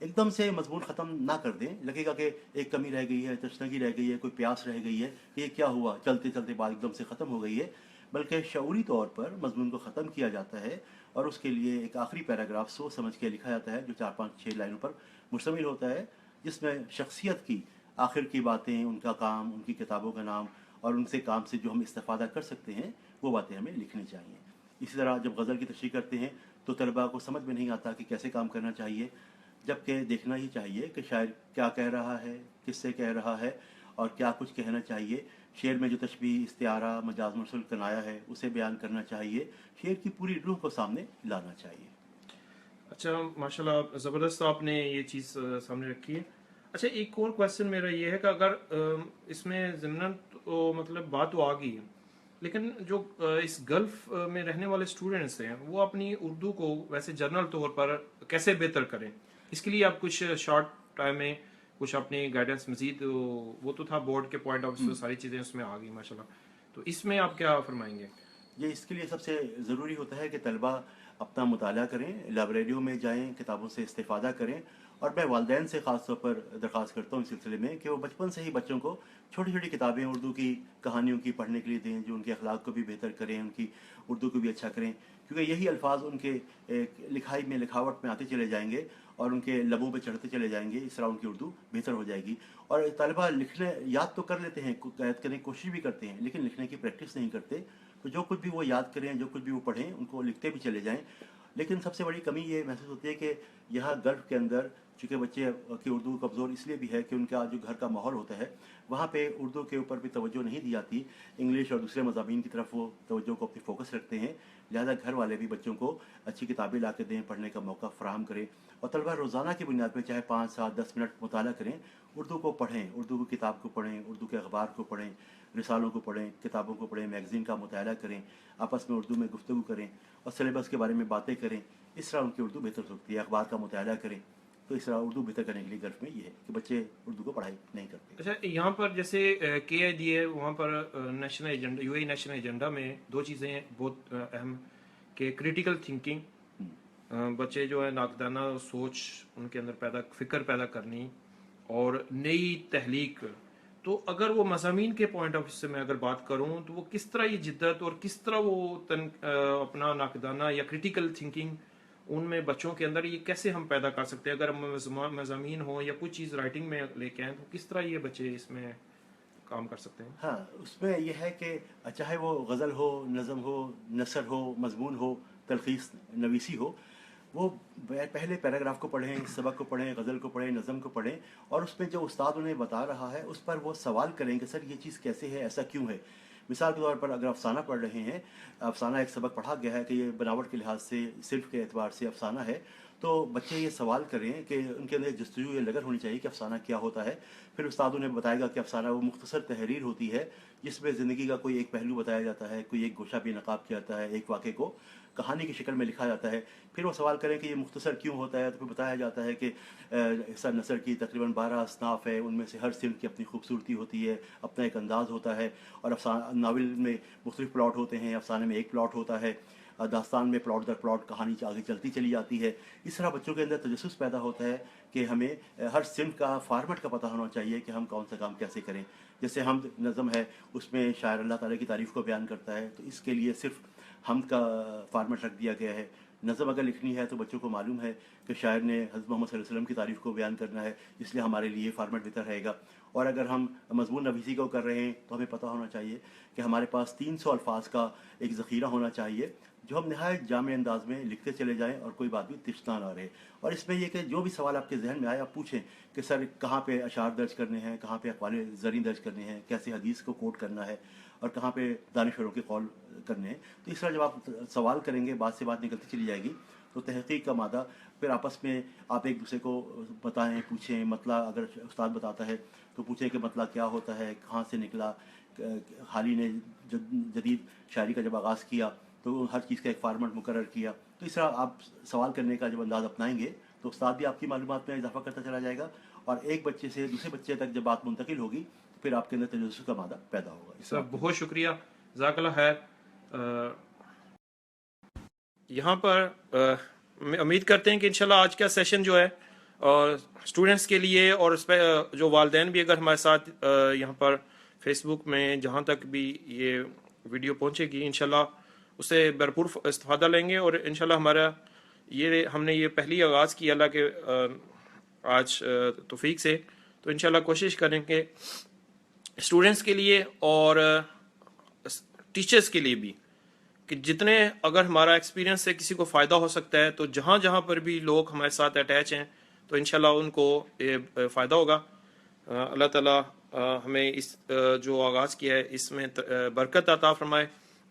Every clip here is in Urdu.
ایک دم سے مضمون ختم نہ کر دیں. لگے گا کہ ایک کمی رہ گئی ہے, تشنگی رہ گئی ہے, کوئی پیاس رہ گئی ہے, یہ کیا ہوا, چلتے چلتے بات ایک دم سے ختم ہو گئی ہے, بلکہ شعوری طور پر مضمون کو ختم کیا جاتا ہے اور اس کے لیے ایک آخری پیراگراف سوچ سمجھ کے لکھا جاتا ہے جو 4-5-6 لائنوں پر مشتمل ہوتا ہے, جس میں شخصیت کی آخر کی باتیں, ان کا کام, ان کی کتابوں کا نام اور ان سے کام سے جو ہم استفادہ کر سکتے ہیں وہ باتیں ہمیں لکھنی چاہیے. اسی طرح جب غزل کی تشریح کرتے ہیں تو طلباء کو سمجھ میں نہیں آتا کہ کیسے کام کرنا چاہیے, جبکہ دیکھنا ہی چاہیے کہ شاعر کیا کہہ رہا ہے, کس سے کہہ رہا ہے اور کیا کچھ کہنا چاہیے. شعر میں جو تشبیہ, استعارہ, مجاز, مرسل, کنایا ہے اسے بیان کرنا چاہیے. شعر کی پوری روح کو سامنے لانا چاہیے. اچھا ماشاءاللہ, آپ زبردست آپ نے یہ چیز سامنے رکھی ہے. اچھا ایک اور کویسچن میرا یہ ہے کہ اگر اس میں ضمن تو مطلب بات تو آ گئی ہے, لیکن جو اس گلف میں رہنے والے اسٹوڈنٹس ہیں وہ اپنی اردو کو ویسے جنرل طور پر کیسے بہتر کریں, اس کے لیے آپ کچھ شارٹ ٹائم میں کچھ اپنی گائیڈنس مزید, وہ تو تھا بورڈ کے پوائنٹ آف ویو, ساری چیزیں اس میں آ گئی ماشاءاللہ, تو اس میں آپ کیا فرمائیں گے؟ یہ اس کے لیے سب سے ضروری ہوتا ہے کہ طلباء اپنا مطالعہ کریں, لائبریریوں میں جائیں, کتابوں سے استفادہ کریں. اور میں والدین سے خاص طور پر درخواست کرتا ہوں اس سلسلے میں کہ وہ بچپن سے ہی بچوں کو چھوٹی چھوٹی کتابیں اردو کی کہانیوں کی پڑھنے کے لیے دیں, جو ان کے اخلاق کو بھی بہتر کریں, ان کی اردو کو بھی اچھا کریں, کیونکہ یہی الفاظ ان کے لکھائی میں, لکھاوٹ میں آتے چلے جائیں گے اور ان کے لبوں پہ چڑھتے چلے جائیں گے. اس طرح ان کی اردو بہتر ہو جائے گی. اور طلباء لکھنے یاد تو کر لیتے ہیں, یاد کرنے کی کوشش بھی کرتے ہیں, لیکن لکھنے کی پریکٹس نہیں کرتے. تو جو کچھ بھی وہ یاد کریں, جو کچھ بھی وہ پڑھیں, ان کو لکھتے بھی چلے جائیں. لیکن سب سے بڑی کمی یہ محسوس ہوتی ہے کہ یہاں گلف کے اندر چونکہ بچے کی اردو کمزور اس لیے بھی ہے کہ ان کا جو گھر کا ماحول ہوتا ہے وہاں پہ اردو کے اوپر بھی توجہ نہیں دی جاتی, انگلش اور دوسرے مضامین کی طرف وہ توجہ کو اپنی فوکس رکھتے ہیں. لہذا گھر والے بھی بچوں کو اچھی کتابیں لا کے دیں, پڑھنے کا موقع فراہم کریں, اور طلبہ روزانہ کی بنیاد پہ چاہے 5-7-10 منٹ مطالعہ کریں, اردو کو پڑھیں, اردو کی کتاب کو پڑھیں, اردو کے اخبار کو پڑھیں, رسالوں کو پڑھیں, کتابوں کو پڑھیں, میگزین کا مطالعہ کریں, آپس میں اردو میں گفتگو کریں اور سلیبس کے بارے میں باتیں کریں. اس طرح ان کی اردو بہتر ہو سکتی ہے. اخبار کا مطالعہ کریں. تو اس طرح اردو بہتر کرنے کے لیے گلف میں یہ ہے کہ بچے اردو کو پڑھائی نہیں کرتے. اچھا یہاں پر جیسے کے آئی ڈی ہے, وہاں پر national agenda, U A national agenda میں دو چیزیں ہیں بہت اہم, کہ کریٹیکل تھنکنگ, بچے جو ہے ناقدانہ سوچ ان کے اندر فکر پیدا کرنی, اور نئی تحلیق. تو اگر وہ مضامین کے پوائنٹ آف ویو سے میں اگر بات کروں تو وہ کس طرح یہ جدت اور کس طرح وہ اپنا ناقدانہ یا کریٹیکل تھنکنگ ان میں بچوں کے اندر یہ کیسے ہم پیدا کر سکتے ہیں؟ اگر مضامین ہوں یا کچھ چیز رائٹنگ میں لے کے آئیں تو کس طرح یہ بچے اس میں کام کر سکتے ہیں؟ ہاں, اس میں یہ ہے کہ چاہے وہ غزل ہو, نظم ہو, نثر ہو, مضمون ہو, تلخیص نویسی ہو, وہ پہلے پیراگراف کو پڑھیں, سبق کو پڑھیں, غزل کو پڑھیں, نظم کو پڑھیں, اور اس میں جو استاد انہیں بتا رہا ہے اس پر وہ سوال کریں کہ سر یہ چیز کیسے ہے, ایسا کیوں ہے. مثال کے طور پر اگر افسانہ پڑھ رہے ہیں, افسانہ ایک سبق پڑھا گیا ہے کہ یہ بناوٹ کے لحاظ سے, صرف کے اعتبار سے افسانہ ہے, تو بچے یہ سوال کریں کہ ان کے اندر جستجو یہ لگن ہونی چاہیے کہ افسانہ کیا ہوتا ہے. پھر استاد انہیں بتائے گا کہ افسانہ وہ مختصر تحریر ہوتی ہے جس میں زندگی کا کوئی ایک پہلو بتایا جاتا ہے, کوئی ایک گوشہ بھی نقاب کیا جاتا ہے, ایک واقعے کو کہانی کی شکل میں لکھا جاتا ہے. پھر وہ سوال کریں کہ یہ مختصر کیوں ہوتا ہے, تو پھر بتایا جاتا ہے کہ نثر کی تقریباً 12 اصناف ہے, ان میں سے ہر صنف کی اپنی خوبصورتی ہوتی ہے, اپنا ایک انداز ہوتا ہے, اور ناول میں مختلف پلاٹ ہوتے ہیں, افسانے میں ایک پلاٹ ہوتا ہے, داستان میں پلاٹ در پلاٹ کہانی آگے چلتی چلی جاتی ہے. اس طرح بچوں کے اندر تجسس پیدا ہوتا ہے کہ ہمیں ہر صنف کا فارمیٹ کا پتہ ہونا چاہیے کہ ہم کون سا کام کیسے کریں. جیسے حمد نظم ہے, اس میں شاعر اللہ تعالیٰ کی تعریف کو بیان کرتا ہے, تو اس کے لیے صرف حمد کا فارمیٹ رکھ دیا گیا ہے. نظم اگر لکھنی ہے تو بچوں کو معلوم ہے کہ شاعر نے حضرت محمد صلی اللہ علیہ وسلم کی تعریف کو بیان کرنا ہے, اس لیے ہمارے لیے فارمیٹ بہتر رہے گا. اور اگر ہم مضمون نویسی کو کر رہے ہیں تو ہمیں پتہ ہونا چاہیے کہ ہمارے پاس 300 الفاظ کا ایک ذخیرہ ہونا چاہیے جو ہم نہایت جامع انداز میں لکھتے چلے جائیں اور کوئی بات بھی تشنا نہ رہے. اور اس میں یہ کہ جو بھی سوال آپ کے ذہن میں آئے آپ پوچھیں کہ سر کہاں پہ اشعار درج کرنے ہیں, کہاں پہ اقوال زریں درج کرنے ہیں, کیسے حدیث کو کوٹ کرنا ہے, اور کہاں پہ دانشوروں کے قول کرنے ہیں. تو اس طرح جب آپ سوال کریں گے, بات سے بات نکلتی چلی جائے گی, تو تحقیق کا مادہ پھر آپس میں آپ ایک دوسرے کو بتائیں, پوچھیں. مطلع اگر استاد بتاتا ہے تو پوچھیں کہ مطلع کیا ہوتا ہے, کہاں سے نکلا. حال ہی نے جدید شاعری کا جب آغاز کیا تو ہر چیز کا ایک فارمیٹ مقرر کیا. تو اس طرح آپ سوال کرنے کا جب انداز اپنائیں گے تو استاد بھی آپ کی معلومات میں اضافہ کرتا چلا جائے گا, اور ایک بچے سے دوسرے بچے تک جب بات منتقل ہوگی تو پھر آپ کے اندر تجسس کا مادہ پیدا ہوگا. سر بہت شکریہ, جزاک اللہ خیر. یہاں پر امید کرتے ہیں کہ انشاءاللہ آج کا سیشن جو ہے اور اسٹوڈنٹس کے لیے اور اس پہ جو والدین بھی اگر ہمارے ساتھ یہاں پر فیس بک میں جہاں تک بھی یہ ویڈیو پہنچے گی انشاءاللہ اس سے بھرپور استفادہ لیں گے، اور انشاءاللہ ہمارا ہم نے یہ پہلی آغاز کی اللہ کے آج توفیق سے، تو انشاءاللہ کوشش کریں کہ اسٹوڈنٹس کے لیے اور ٹیچرس کے لیے بھی کہ جتنے اگر ہمارا ایکسپیرینس سے کسی کو فائدہ ہو سکتا ہے تو جہاں جہاں پر بھی لوگ ہمارے ساتھ اٹیچ ہیں تو انشاءاللہ ان کو یہ فائدہ ہوگا۔ اللہ تعالیٰ ہمیں اس جو آغاز کیا ہے اس میں برکت عطا فرمائے،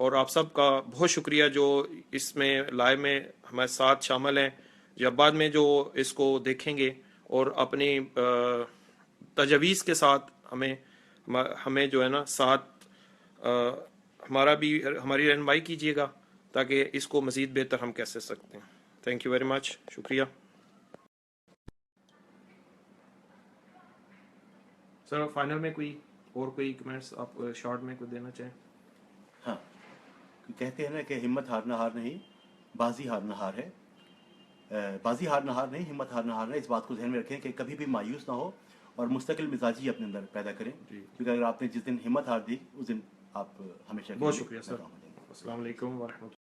اور آپ سب کا بہت شکریہ جو اس میں لائیو میں ہمارے ساتھ شامل ہیں یا بعد میں جو اس کو دیکھیں گے، اور اپنی تجویز کے ساتھ ہمیں جو ہے نا ساتھ ہماری رہنمائی کیجیے گا تاکہ اس کو مزید بہتر ہم کیسے سکتے ہیں۔ تھینک یو ویری مچ، شکریہ۔ سر فائنل میں کوئی کمنٹس آپ شارٹ میں کوئی دینا چاہیں؟ ہاں، کہتے ہیں نا کہ ہمت ہارنا ہار نہیں، بازی ہارنا ہار ہے۔ بازی ہارنا ہار نہیں، ہمت ہارنا ہار ہے۔ اس بات کو ذہن میں رکھیں کہ کبھی بھی مایوس نہ ہو اور مستقل مزاجی اپنے اندر پیدا کریں، کیونکہ اگر آپ نے جس دن ہمت ہار دی اس دن آپ ہمیشہ کے بہت لیے شکریہ سر، ناکام ہو جائیں گے۔ السلام علیکم ورحمۃ اللہ۔